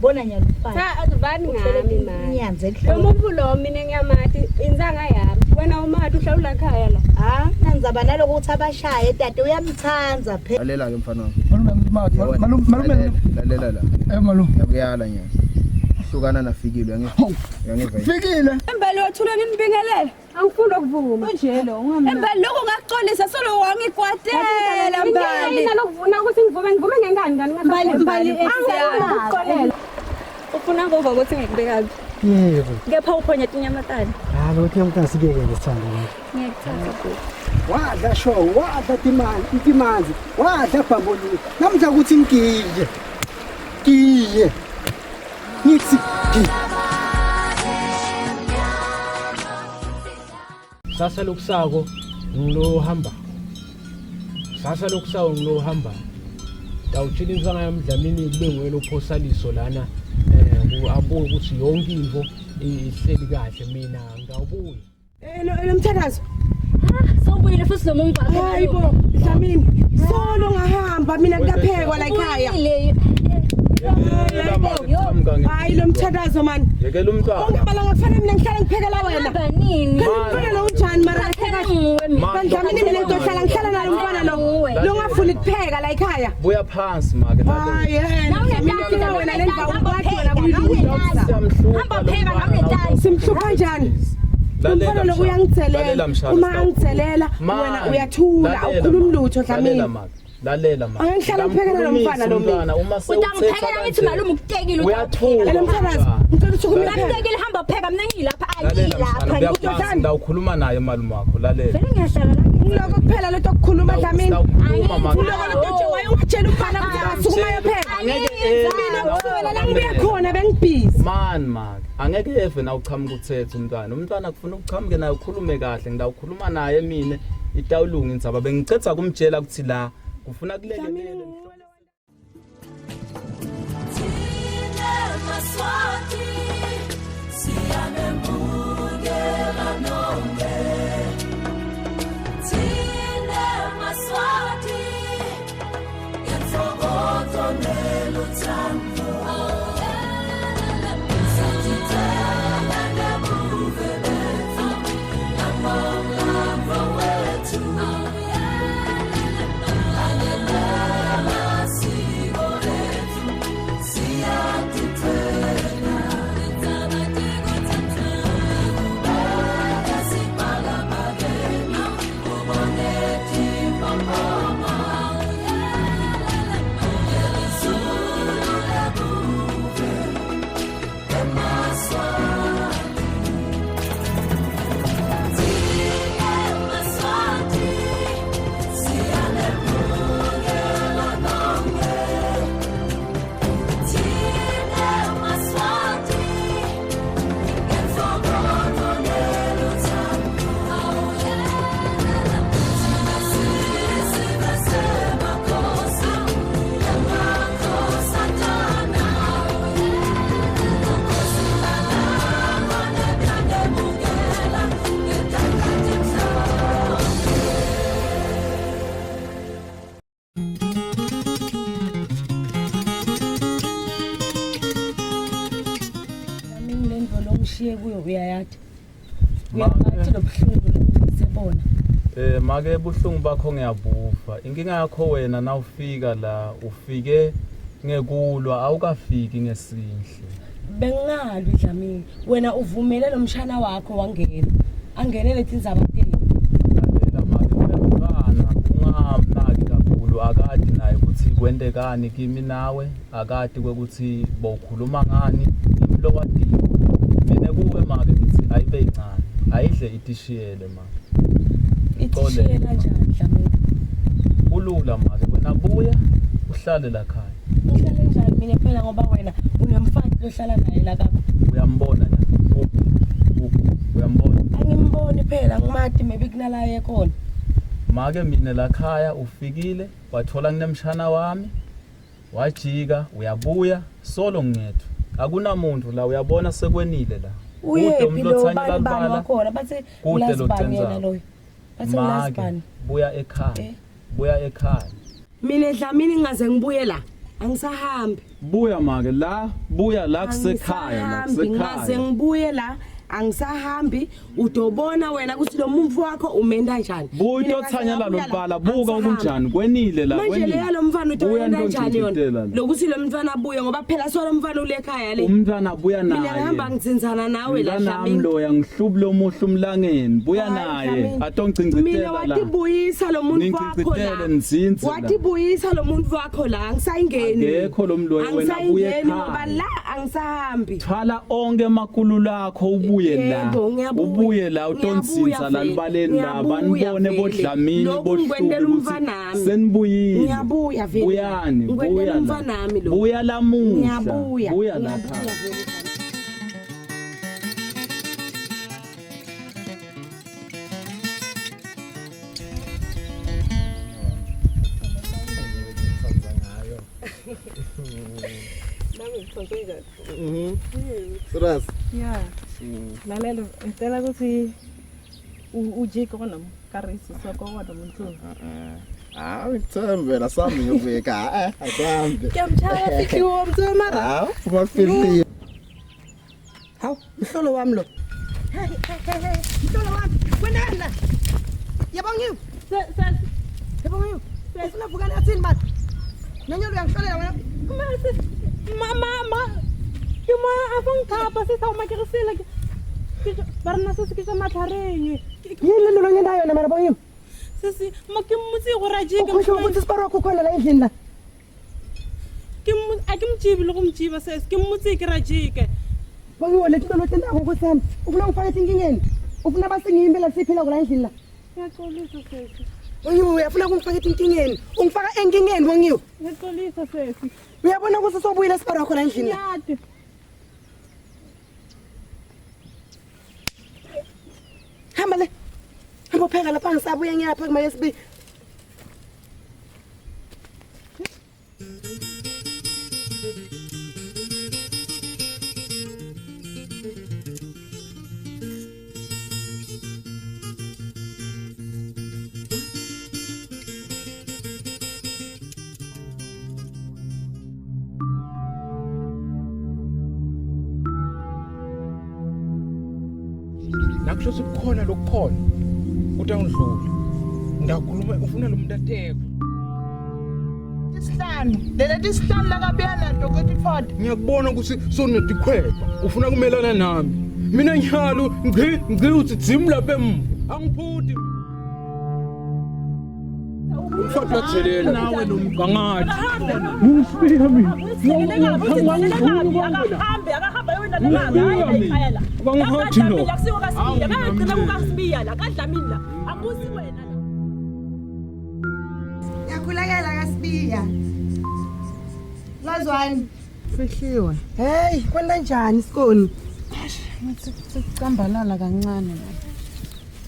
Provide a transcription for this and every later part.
bona nyalufana cha azibani ngami manje inyanza lo ehloko muntu lo mina ngiyamathi inzanga yami wena umathi uhlawula ekhaya la nanzaba naloko ukuthi abashaye tata uyamthanza phela lalela ke mfana wami malume lalela la malume yakuyala nyana hlukana nafikile yangiva fikile embele wathula nginibingelele angifuni ukuvuma nje lo embele lokho ngakuxolisa solo wangikwatela mbali lokuvuna ukuthi ngivume ngengani ngani mbali esiyana ufuna ngova ukuthi ngikubekazi yebo kepha uphonya tinyamatani lo tinyamatani sibeke ngesithanda ngiyakuthatha kuthi wadla sho wadla timanzi wadla bhamboli namhla ukuthi ngigije ngithi sasa lokusako ngilohamba tawutshila insanga yamdlamini kube nguyena uphosaliso lana abuke ukuthi yonke into ihleli kahle mina ngawubuya lo mthakazo Sawubuyile futhi nomuntu wakhe. hayibo Dlamini solo ngahamba mina ngaphekwa la ekhaya hayi lo mthakazo man yekela umntwana ungabala ngafanele mina ngihlala ngiphekela wena Banini? kanti lo unjani mara Dlamini mina ngizohlala ngihlala nalo mfana lo ngafuni ukupheka la ekhaya buya phansi make hayi wena lenza ubathi wena kuyidudza Hamba pheka ngamnetayi. simhlupha kanjani umfana lo uyangitselela uma angitselela wena uyathula awukhulumi lutho Dlamini lalela mama angihlala ngiphekela lo mfana lo mina uma Utamphekela ngithi malume ukutekile uyathula lo mthakazi ngicela ukuthi kumele Uyatekile hamba pheka mina ngilapha lapha ayilapha. ndawukhuluma naye malume wakho lalela Vele ngiyahlala la. lokho kuphela lento kukhuluma Dlamini mama lokho lento nje wayongitshela umfana ukuthi asukuma yopheka mina wena la ngibuya khona bengibhizi man angeke eve na uchamuka uthethe umntwana kufuna ukuchamuke naye ukhulume kahle ngidawukhuluma naye mina itawulunga indzaba bengicetha kumtshela ukuthi la kufuna kulekelele Ngishiye kuyo uyayathi uyabathi lobuhlungu sebona make buhlungu bakho ngiyabuva inkinga yakho wena na ufika la ufike ngekulwa awukafiki ngesinhle bengalwi Dlamini wena uvumele lo mshana wakho wangena angene lethi indzaba teni lalela make umntwana ungamnaki kakhulu akadi naye ukuthi kwentekani kimi nawe akadi kwekuthi bowukhuluma ngani imlokwadi mina kuwe make ngithi ayibe incane ayidle itishiyele make ithishiyela kanjani Dlamini ulula make wena buya uhlale la khaya uhlale njani mina phela ngoba wena unemfati lohlala naye la kakho uyambona nje uyambona angimboni phela ngimati maybe kunala yekhona make mina la khaya ufikile wathola kunemshana wami wajika uyabuya solo ngedwa akunamuntu la uyabona sekwenile la uyephi lo bani wakhona bathi ulasibani yena loyo bathi ulasibani buya ekhaya buya ekhaya mina Dlamini ngaze ngibuye la Angisahambi. Buya make la, buya la kusekhaya, Ngaze ngibuye la. Angisahambi utobona wena ukuthi lo muntu wakho umenda kanjani. Buya uyothanyela lo bala buka kunjani kwenile la manje leya lo mfana utobona kanjani yona. Lokuthi lo mfana abuye ngoba phela solo mfana ulekhaya le. Umntwana abuya naye. Mina ngihamba ngitsinzana nawe la Dlamini. Nami lo yangihlubule umuhle umlangeni. Buya naye. Atongcincitela la. Mina watibuyisa lo muntu wakho la. Watibuyisa lo muntu wakho la ngisayingeni. Ngekho lo mloyi wena buye ekhaya. Ngoba la angisahambi. Thwala onke emakhulu lakho ubuye la utonsinza la libaleni la banibone boDlamini bohluku senibuyile ngiyabuya vele buyani buya lamuhla buya lapha Suras. Yeah. Lalela ngicela ukuthi ujike karisi sokona umuntu. Ngithembe la sami ngiyobeka asambe. Ngiyamchaya fithi womzo mara. Uma kufili. Hawu mhlolo wami lo. Mhlolo wami kwendela. Yabongiwe. Yabongiwe. Ufuna vukana yathini bathi? Nanyalo uyangihlolela wena. Mama. Cuma afang thapa se sa makirisela ke barna se ke sama thareng yini lo ngenda yona mara bongiwe sisi makimutsi go rajike kusho ukuthi siparo khona la endlini la akimjibi lo kumjiba sesi kimutsi ke rajike bongiwe lethi lo tenda ngokusami ufuna ngifake inkingeni ufuna basingimbe la siphila la endlini la ngiyaxolisa sesi bongiwe uyafuna ukungifaka inkingeni ungifaka enkingeni bongiwe ngiyaxolisa sesi uyabona ukuthi sobuyile siparo khona endlini la hamba le hamba pheka lapha ngisabuye ngiyapha kuma yesibi Nakusho sikukhona lokukhona utangidlula ndakhuluma ufuna lo muntu atheko Isihlanu leli isihlanu la kabiyana dokoti Ford ngiyakubona ukuthi sonedikhweba ufuna kumelana nami mina nyalo ngci uthi dzim lapha emva angiphuti umfati lathelela nawe lo mgangathi ngifika mina akahamba yona lemama bangathi no yakusiwa kasibiya bayagcina kukasibiya la kaDlamini la akusi wena la yakhulakela kasibiya lazwani fihliwe hey kwenda njani sikoni sicambalala kancane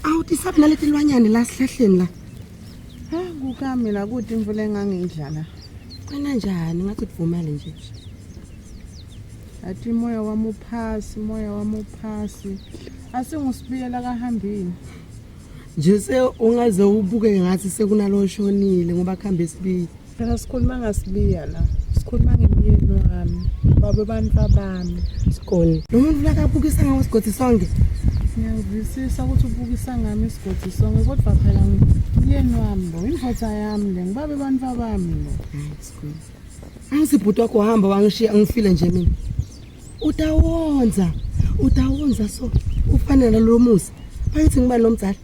awuthi sabi naleti lwanyane la sihlahleni la kukami la kuthi imvula engangidlala kwenda njani ngathi kuvumele nje athi moya wami uphasi asingusibiyela kahambini nje se ungaze ubuke ngathi sekunalo shonile ngoba khamba esibiya phela sikhuluma ngasibiya la sikhuluma ngemiyeni wami babe bantu abami sikoni lo muntu la kabukisa ngawo sigodi sonke ngiyavisisa ukuthi ubukisa ngami isigodi sonke kodwa phela ngiyeni wami lo indvodza yami le ngibabe bantu abami lo sikoni angisibhuti wakho hamba wangishiya ngifile nje mina utawonza so ufanele lo musa bayithi ngibani lomdzala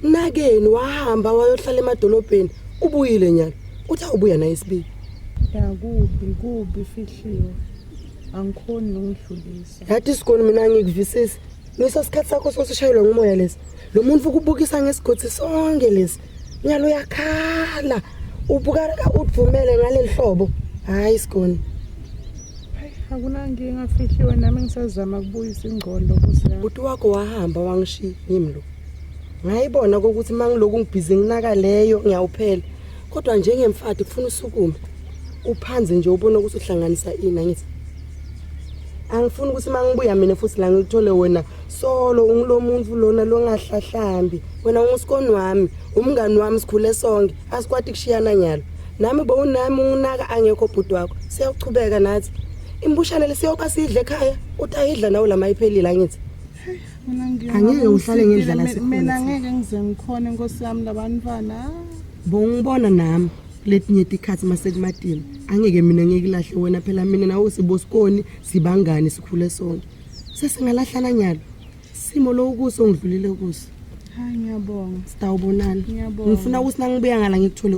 nakeni wahamba wayohlala emadolobheni ubuyile nyalo uthi awubuya naye isibi kubi fihliwe angikhoni nokudlulisa yathi sikoni mina ngikuvisisa ngisosikhathi sakho sosishayelwa ngumoya lesi lo muntu ukubukisa ngesigodi sonke lesi nyalo yakhala ubukaka utvumele ngaleli hlobo hayi sikoni akunankinga fihliwe nami ngisazama ukubuyisa ingqondo kusami buti wakho wahamba wangishiya yimi lo ngayibona ukuthi mangiloku ngibhizi nginaka leyo ngiyawuphela kodwa njengemfati kufuna usukume uphanze nje ubone ukuthi uhlanganisa ini ngithi angifuni ukuthi mangibuya mina futhi la ngithole wena solo ungilo muntu lona longahlahlambi wena ungusikoni wami umngani wami sikhule sonke asikwati kushiyana nyalo nami bowunami unginaka angekho bhuti wakho siyaqhubeka nathi imbushane lesiyoka sidle ekhaya uthi ayidla nawe lama iphelile angithi angeke uhlale ngendlela sikhona mina ngeke ngize ngikhona inkosi yami labantwana bongibona nami letinye tikhathi masekumatini angeke mina ngikulahle wena phela mina nawe sibosikoni sibangani sikhule sonke sesingalahlana nyalo simo lo ukuso ngidlulile kuso hayi ngiyabonga sitawubonana ngifuna ukuthi nangibuya ngala ngikuthole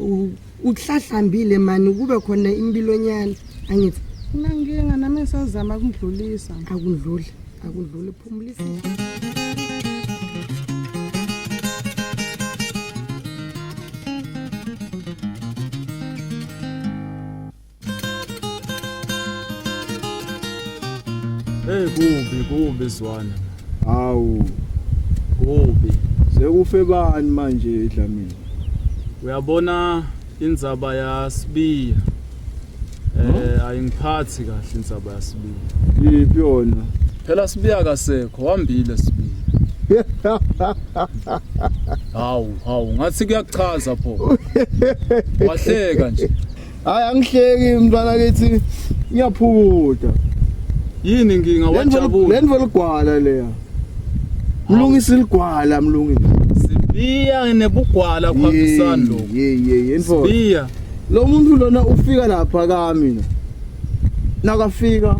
uhlahlambile mani kube khona impilonyana angithi mina nginga nami ngisazama ukudlulisa akudluli phumulisa Kubi Zwana. Hawu, Kubi. sekufe bani manje eDlamini? Uyabona indzaba yaSibiya. Ayingiphathi kahle indzaba yaSibiya. Yiphi yona? Phela Sibiya kasekho, wambile Sibiya. Hawu, ngathi kuyachaza pho. Wahleka nje. Hayi angihleki mntwana kithi ngiyaphuta. Yini inkinga wajabula? Lenvo ligwala leya. Mlungisi ligwala mlungisi. Sibiya nebugwala kuhambisana lo. Yendvo. Sibiya. Lo muntu lona ufika lapha kamina. Nakafika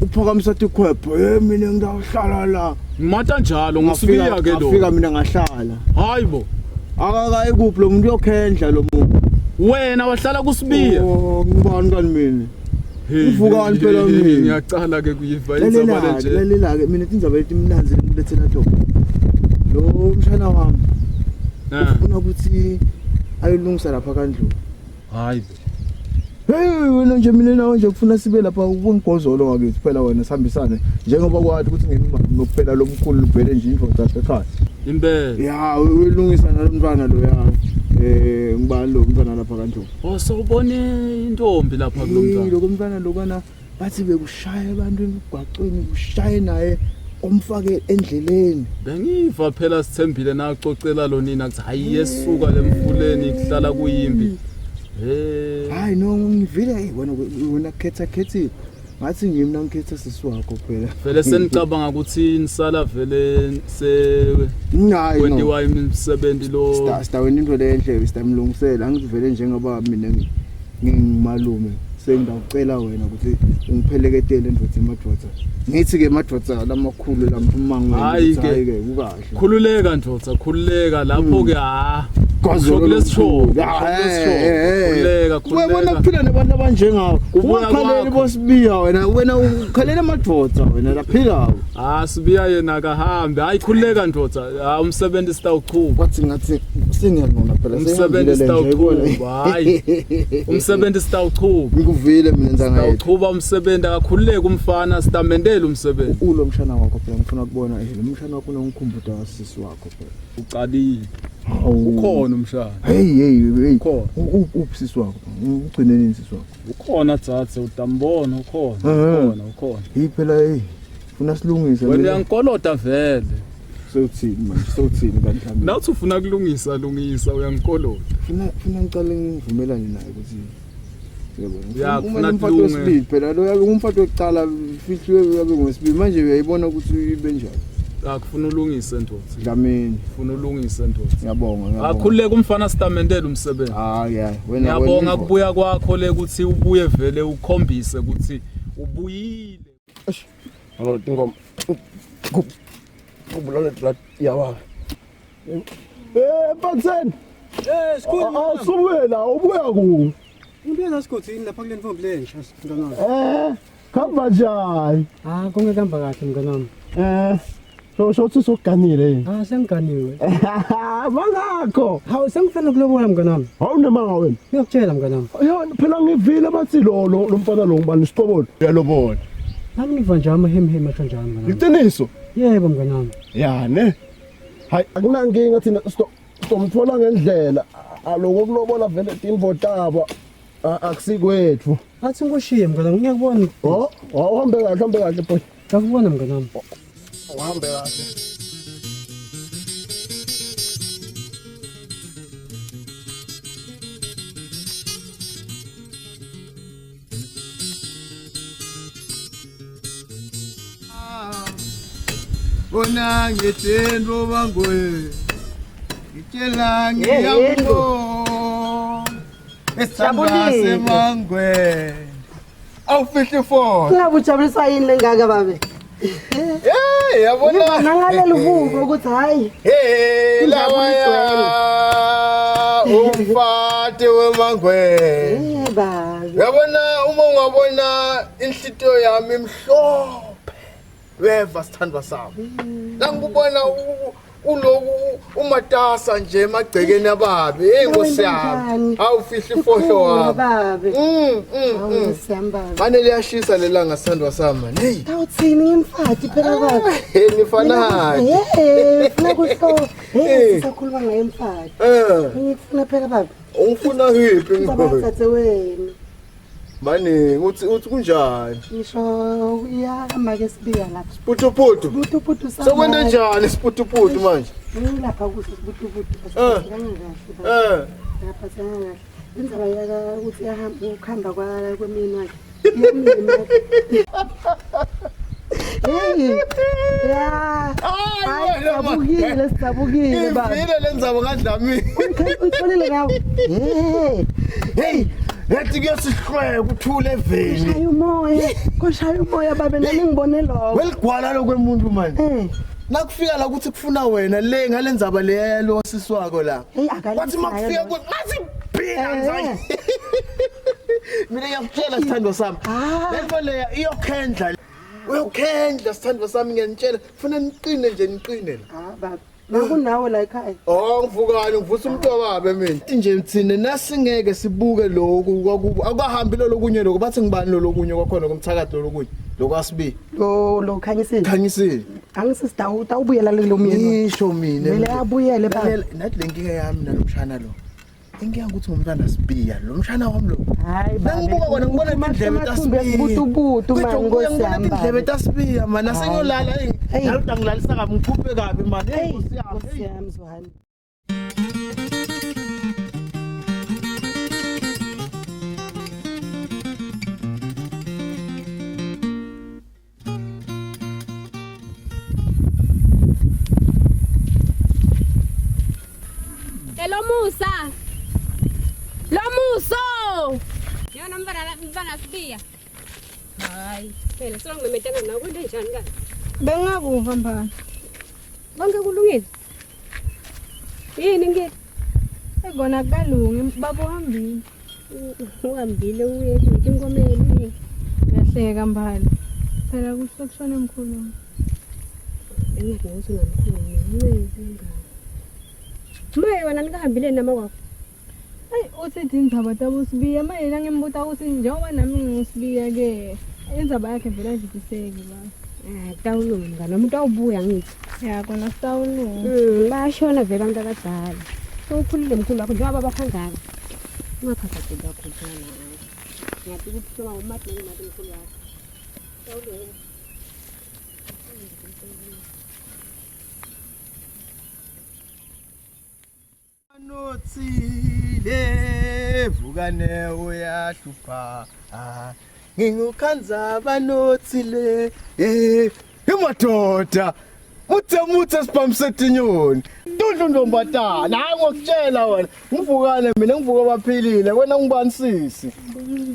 uphakamisa tikhwepho, mina ngidawuhlala la. Ngimata njalo ngosibiya ke lo. Ngafika mina ngahlala. Hayibo. Akakayi kuphi lo muntu uyokhendla lo muntu. Wena wahlala kuSibiya? Oh, ngibani kani mina? Uvukani phela mina. Ngiyacala ke kuyiva indzaba nje. Lalela ke mina indzaba etimnanzi ngilethela Thoko. Lo mshana wami. Ufuna ukuthi ayilungisa lapha kandlu. Hayibo. Hey wena nje mina nawe nje kufuna sibe lapha ubungigozolo ngakithi phela wena sihambisane njengoba kwathi ukuthi ngemimali nokuphela lomkhulu livele nje indvodza ekhaya. Impela. Ya uyilungisa nalomntwana lo ya. Ngibani lo mntwana lapha kandlu. Oh sawubone intombi lapha kulomntwana. Lo mntwana lokana bathi bekushaya abantu emgwaqweni kushaye naye omfake endleleni. Bengiva phela sithembile nacocela lo nina kuthi hayi yesuka lemfuleni kuhlala kuyimbi. Hayi no ngivile wena khetha ngathi ngimna ngikhetha sisiwakho phela. Vele senicabanga ukuthi nisala vele Hayi kwendiwa imisebenzi lo. Sitawena into lenhle sitamlungisela angivele njengoba mina ngingimalume sengidawucela wena ukuthi ungipheleketele endvodza emadvodza. Ngithi ke emadvodza lamakhulu lamphumanga hayi ke kukahle. Khululeka lapho ke khululeka. Wena kuphila nabantu abanjengawo. Ungakhaleli boSibiya wena ukhalela emadvodza wena laphila. Sibiya yena akahambe. Hayi khululeka ndvodza. Umsebenzi sitawuqhuba. Wathi ngathi sengiyabona phela umsebenzi sitawuqhuba. Hayi. Umsebenzi sitawuqhuba. Ngikuvile mina nzanga yethu. Sitawuqhuba umsebenzi akakhululeka umfana sitamendela umsebenzi. Ulo mshana wakho phela ngifuna kubona lo mshana wakho unongikhumbuda wasisi wakho phela. Ucalile. Ukhona umshana. Hey. Ukhona. Ubusisi wakho. Ugcine nini sisi wakho? Ukhona Dzathe utambona ukhona. Hey phela ufuna silungise. Wena uyangikoloda vele. Sewuthini kanjani? Nawuthi ufuna kulungisa uyangikoloda. Funa ngicale ngivumelane naye ukuthi ya kufuna umfato wesibili phela lo yake umfato wokuqala fihliwe yabe ngwesibili manje uyayibona ukuthi uyibe njani. Akufuna ulungise ndodza. Dlamini. Ufuna ulungise ndodza. Ngiyabonga. Akhululeka umfana sitamendela umsebenzi. Wena ngiyabonga kubuya kwakho le ukuthi ubuye vele ukhombise ukuthi ubuyile. Alo tingoma. Kubulala flat yawa. Patsen. Skole. Subuela ubuya ku. Ngibona sikothini lapha kule mfombi lensha mnganami. Khamba njani? Kungekamba kahle mnganami. Sothi sokuganile. Sengiganiwe. Mangakho. Hawu sengifana kulobola mnganami. Awunema wena. Ngiyakutshela mnganami. Yona phela ngivile bathi lo mfana lo ngibani isitobolo. Uyalobona. Nami ngiva nje amahemhema kanjani mnganami. Iqiniso? Yebo mnganami. Ya ne. Hayi akunankinga thina somthola ngendlela. Aloko kulobola vele indvodaba akusikwethu. Athi ngushiye mnganami ngiyakubona. Uhambe kahle boy. Ngakubona mnganami. Uhambe kahle. Bona ngitendo bangwe. Ngitshela ngiyabonga. Esithandwa semangwe. Awufihle phone. Ngiyabujabulisa yini lengaka babe? Hey, yabona. Nangalela uvuko ukuthi hayi. Hey, lawaya. Umfate wemangwe. Babe. Yabona uma ungabona inhlito yami emhlophe. Weva sithandwa sami. Ngikubona uloku umatasa nje emagcekeni ababe. Hey Nkosi yami. Awufihle ifohlo wami. Siyamba. Manje liyashisa lelanga sithandwa sami. Hey. Awuthini ngimfati phela baba. Hey nifanani. Funa kusho. Sisakhuluma ngaye mfati. Ngifuna phela baba. Ungifuna hiphi Ngibathathe wena. Manje uthi kunjani? Ngisho uyahamba ke sibiya lapha. Putuputu. Butubutu sama. Sekwende njani siputuputu manje? Ngilapha kuhle sibutubutu. Lapha sengakahle. Indaba yaka ukuthi yahamba ukuhamba kwemini wakhe. Ya. Sabukile baba. Ngivile lenzaba ngadlami. Uyitholile ngawe. Hey, yathi kuyasihlweka uthule eveni. Shaya umoya. Koshaya umoya babe nami ngibone lokho. Weligwala lokwemuntu manje. Nakufika la ukuthi kufuna wena le ngalenzaba le lo siswako la. Wathi makufika kuthi ngathi phila nje. Mina ngiyakutshela sithandwa sami. Lento le iyokhendla. Uyokhendla sithandwa sami ngiyanitshela kufuna niqine nje niqine la. Baba. Nakunawo la ekhaya. Ngivukani ngivusa umuntu wababe mina. Nje mthini nasingeke sibuke lokhu kwakuba akuhambi lo lokunye lokho bathi ngibani lo lokunye kwakhona kumthakathi lo lokunye lokwasibi. Lo khanyisile. Khanyisile. Angisista utawubuyela lelo myeni. Ngisho mina. Vele abuyele baba. Nathi lenkinga yami nalomshana lo. Engiya ukuthi ngumntwana sibiya lo mshana wami lo. Hayi baba. Nangibuka kona ngibona indlebe tasibiya. Butubutu manje Nkosi yami. Indlebe tasibiya mana sengiyolala naludwa ngilalisa kabi ngikhuphe kabi manje. Nkosi yami Zohani. Lo Musa. Lo Muso. Yona mfana sibiya. Hayi, phela singimemethanga nawe kwento enjani kanti? Bengakuva mbani. Bonke kulungile. Yini ngeke? Ekona kalungi baba uhambile. Uhambile uye inkomeni. Yahleka mbali. Phela kushona emkhulwini. Engathi ungamkhulumi. Maye wena nikahambile nama kwakho. Hayi uthi indaba tabusibiya maye la ngimbuta ukuthi njengoba nami ngisibiya ke indaba yakhe vele ayidiseki ba. Tawulunga noma utawubuya ngithi. Ya kona sitawulunga. Bashona vele abantu abadala. Sowukhulile mkhulu wakho njengoba baphangana. Ungaphatheke kakhulu nawe. Ngiyathi ukuphuma umathi noma mkhulu wakho. Tawulunga. Nothile vukane uyahlupha ngingukhanza banothile imadoda muthe siphamsetinyoni ndundlu ndombatana hayi ngokutshela wena ngivukane mina ngivuka baphilile wena ngibanisisi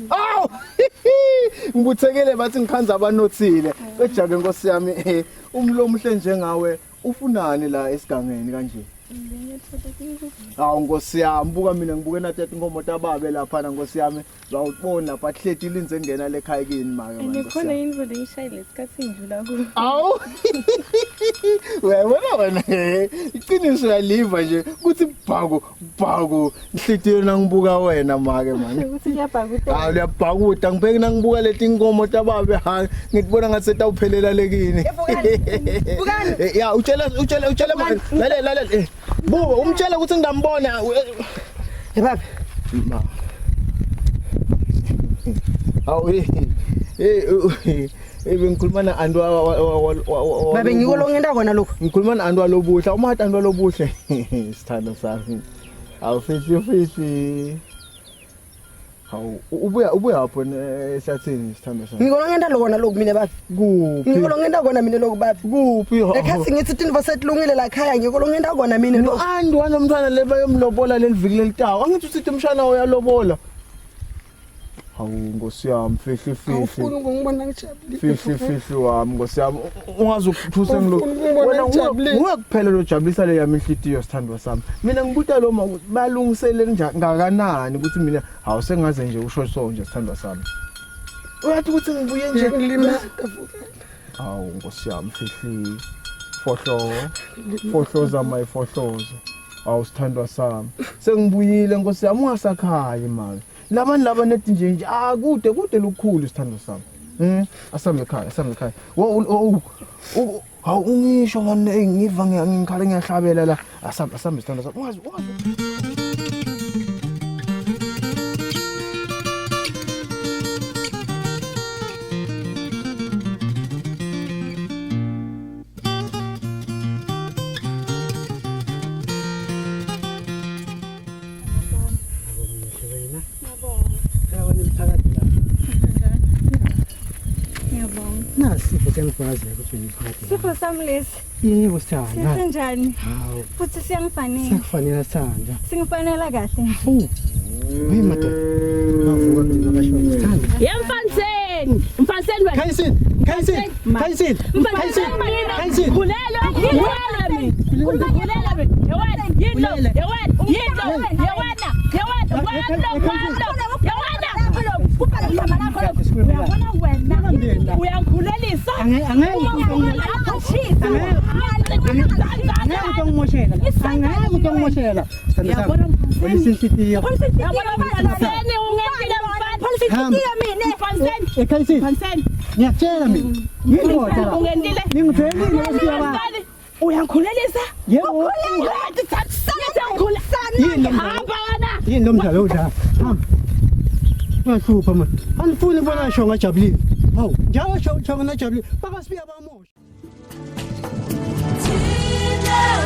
aw ngibuthekele bathi ngikhanza banothile ejake Nkosi yami umlomo hle njengawe ufunani la esigangeni kanje. Hawu Nkosi yami buka mina ngibuke nathi inkomo tababe lapha na Nkosi yami zawubona lapha hleti ilinze ngena le ekhaya kini make manje. Ngikhona indvo leyishayile lesikhathi ngidlula ku. Awu wena iqiniso yaliva nje kuthi bhaku inhlitiyo nangibuka wena make manje. Ukuthi ngiyabhakuta. Hawu liyabhakuta ngibheke nangibuka leti inkomo tababe ha ngikubona ngathi setawuphelela lekini. Bukani. Ya utshela manje lalela buba umtshela ukuthi ngidambona Baba. Awu bengikhuluma na Andwa Babe ngikolo ngenda kona lokho. ngikhuluma na Andwa lobuhle umathi Andwa lobuhle sithando sami awu fifi Hawu ubuya lapho ehlathini sithando sami. Ngikolo ngenda lokona lokhu mina bafi. Kuphi? Ngikolo ngenda kona mina lokhu bafi. Kuphi? Ekhathi ngithi tinvo setlungile la khaya ngikolo ngenda kona mina No andi wanomntwana le bayomlobola leliviki lelitawa. Angithi usithi umshana uyalobola. Hawu Nkosi yami fihle Awufuni ukungibona ngijabulile. fihle wami Nkosi yami ungaze ukuthuse ngilo wena kuphela lo jabulisa le yami inhlitiyo sithandwa sami mina ngibuta lo balungisele ngakanani ukuthi mina hawu sengaze nje usho so nje sithandwa sami uyathi ukuthi ngibuye nje ngilima hawu Nkosi yami fihle fohloza my fohloza hawu sithandwa sami sengibuyile Nkosi yami ungasakhaya imali laba nethi nje akude lukhulu sithando sami asame ekhaya hawu ungisho ngane ngiva ngikhala ngiyahlabela la asame sithando sami ungazi Nasipho sengikwazi ukuthi ngiphathe. Sipho sami lesi. Yebo sithanda. Senjani? Hawu. Futhi siyangifanele. Sikufanele sithanda. Singifanela kahle. Hey madoda. Mavuka mina basho sithanda. Yemfaniseni. Mfaniseni wena. Khayisini. Khulelo. Uyangikhulelisa. Angeke uyangikhulelisa. Yebo. Yini lo mdlalo udlala? Mahlupha manje. Anifuni bona sho ngajabulile. Hawu, njalo sho ngajabulile. Baba sibiya bamosha.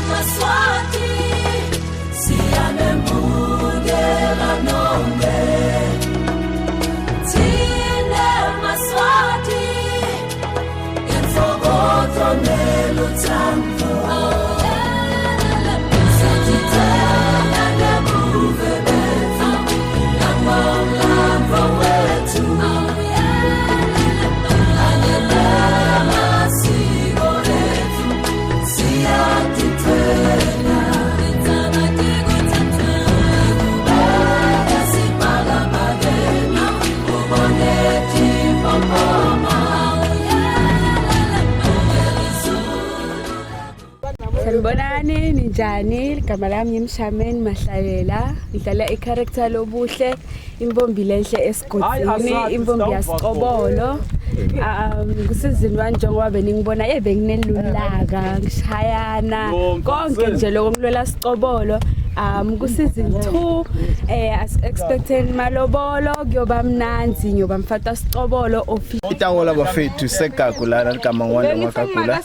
Maswati siyamembungela nombe Tine maswati Yenfokoto neluthambo Sititana nebuve betfu Namamlambo wethu Alela masiko ethu Siyatitena Sanibonani ninjani igama lami ngimshameni Mahlalela ngidlala i-character lobuhle imbombi lenhle esigodini imbombi yasiqobolo kusizini 1 njengoba beningibona benginelulaka ngishayana konke nje lokho ngilwela siqobolo kusizini 2 expecting malobolo kuyoba mnanzi ngiyoba mfata siqobolo official itawola bafethu segagu lana ligama ngwana ngakagula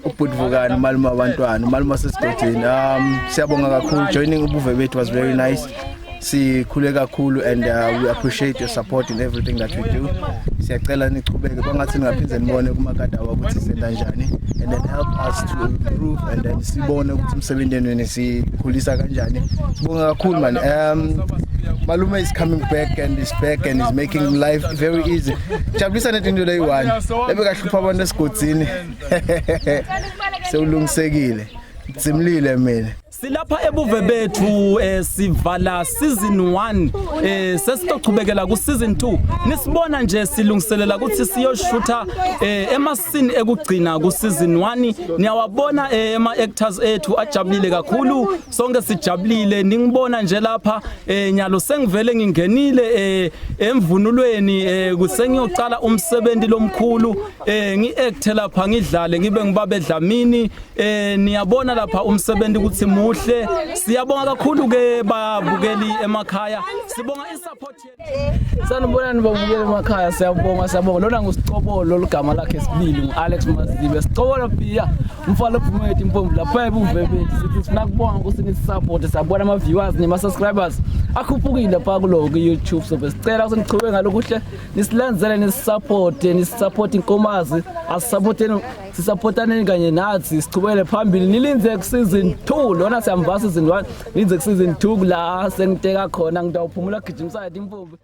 ubudvukani maluma abantwana maluma sesigodini siyabonga kakhulu joining ubuve bethu was very nice sikhule kakhulu and we appreciate your support in everything that we do siyacela nichubeke kwangathi ningaphindze nibone kumakadawa ukuthi senza njani and then help us to improve and then sibone ukuthi umsebenzi wenu sikhulisa kanjani sibonga kakhulu man Malume is coming back and is back and is making life very easy jabulisa netinto leyi1 lebekahlupha abantu esigodzini sewulungisekile tsimlile mina Silapha ebuve bethu sivala season 1 sesitochubekela ku season 2 nisibona nje silungiselela ukuthi siyoshutha emasini ekugcina ku season 1 niyawabona ema actors ethu ajabulile kakhulu sonke sijabulile ningibona nje lapha nyalo sengivele ngingenile emvunulweni kusengiyocala umsebenzi lomkhulu ngiact lapha ngidlale ngibe ngibabedlamini niyabona lapha umsebenzi ukuthi kuhle. Siyabonga kakhulu ke babukeli emakhaya. Sibonga isupport yethu. Sanibonani babukeli emakhaya, siyabonga. Lona ngusicobolo ligama lakhe sibili ngu-Alex Mazibe. Sicobolo Bia, umfana ophumete impombi lapha ebuve bethu. Sithi sifuna kubonga ukuthi nisisupport, siyabona ama-viewers nema-subscribers akhuphukile lapha kulo ku-YouTube. So besicela ukuthi nichubeke ngalokuhle, nisilandzele, nisisupport inkomazi, sisupportane kanye nathi, sichubekele phambili. Nilinze ku-season 2, lona siyamva season 1, nilinze ku-season 2 la sengiteka khona ngidawuphumula gijimisa impombi.